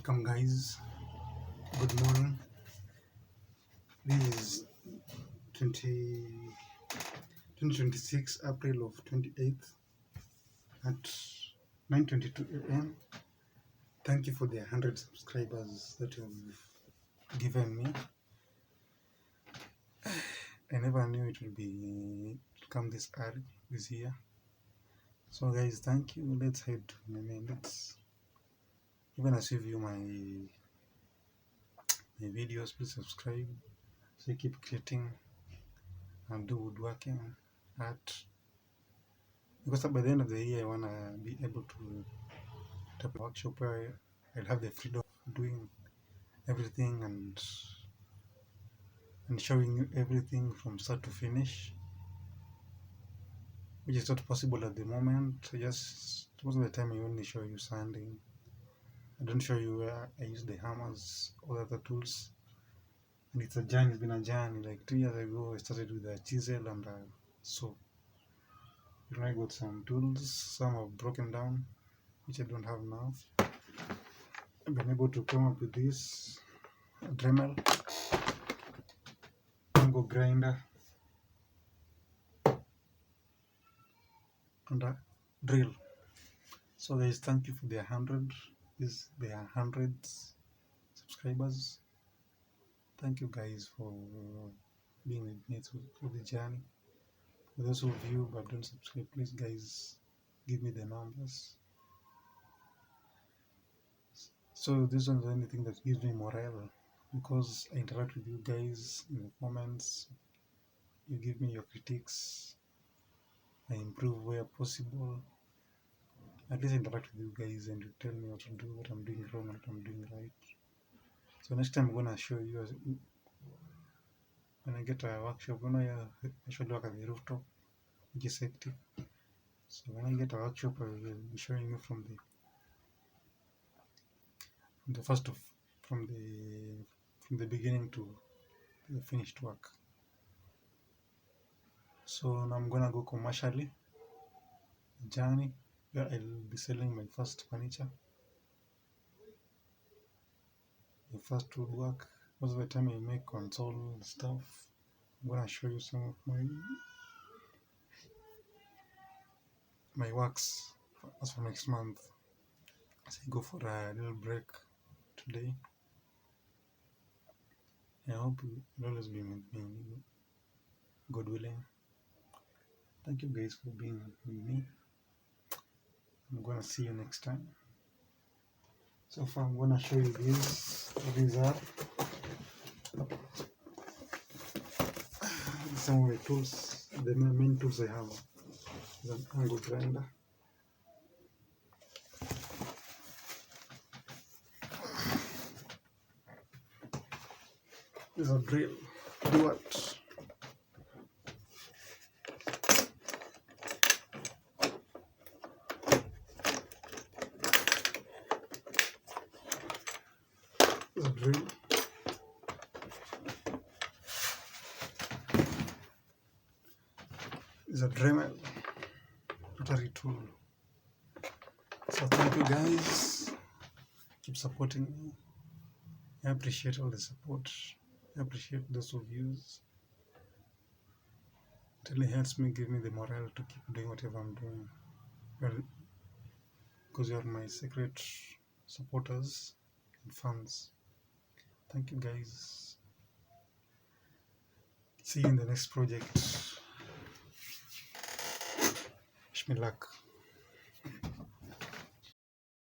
Welcome guys, good morning. This is 2026 April of 28th at 9:22 a.m. Thank you for the 100 subscribers that you've given me. I never knew it will come this early this year. So guys, thank you. Let's head to my main. Even as you view my videos, please subscribe so you keep creating and do woodworking art, because by the end of the year I want to be able to have a workshop where I'll have the freedom of doing everything and showing you everything from start to finish, which is not possible at the moment. Just most of the time I only show you sanding. I don't show you where I use the hammers or other tools. And it's been a journey. Like 2 years ago I started with a chisel and a saw. I got some tools, some are broken down, which I don't have now. I've been able to come up with this Dremel, mango grinder, and a drill. So guys, thank you for the 100. There are 100 subscribers. Thank you guys for being with me through the journey. For those of you but don't subscribe, please guys, give me the numbers. So this is the only thing that gives me morale, because I interact with you guys in the comments. You give me your critiques, I improve where possible. At least I interact with you guys and you tell me what to do, what I'm doing wrong, what I'm doing right. So next time I'm gonna show you when I get a workshop. I should work at the rooftop, which is hectic. So when I get a workshop, I will be showing you from the beginning to the finished work. So now I'm gonna go commercially journey where I'll be selling my first furniture, my first woodwork. Most of the time I make console stuff. I'm gonna show you some of my works as for next month, as I go for a little break today. I hope you'll always be with me, God willing. Thank you guys for being with me. I'm gonna see you next time. So far I'm gonna show you what these are. Some of my tools, the main tools I have is an angle grinder, this is a drill, what? This is a drill. Is a Dremel rotary tool. So thank you guys, keep supporting me. I appreciate all the support. I appreciate those of you. It really helps me, give me the morale to keep doing whatever I'm doing. Well, because you are my secret supporters and fans. Thank you guys. See you in the next project. Wish me luck.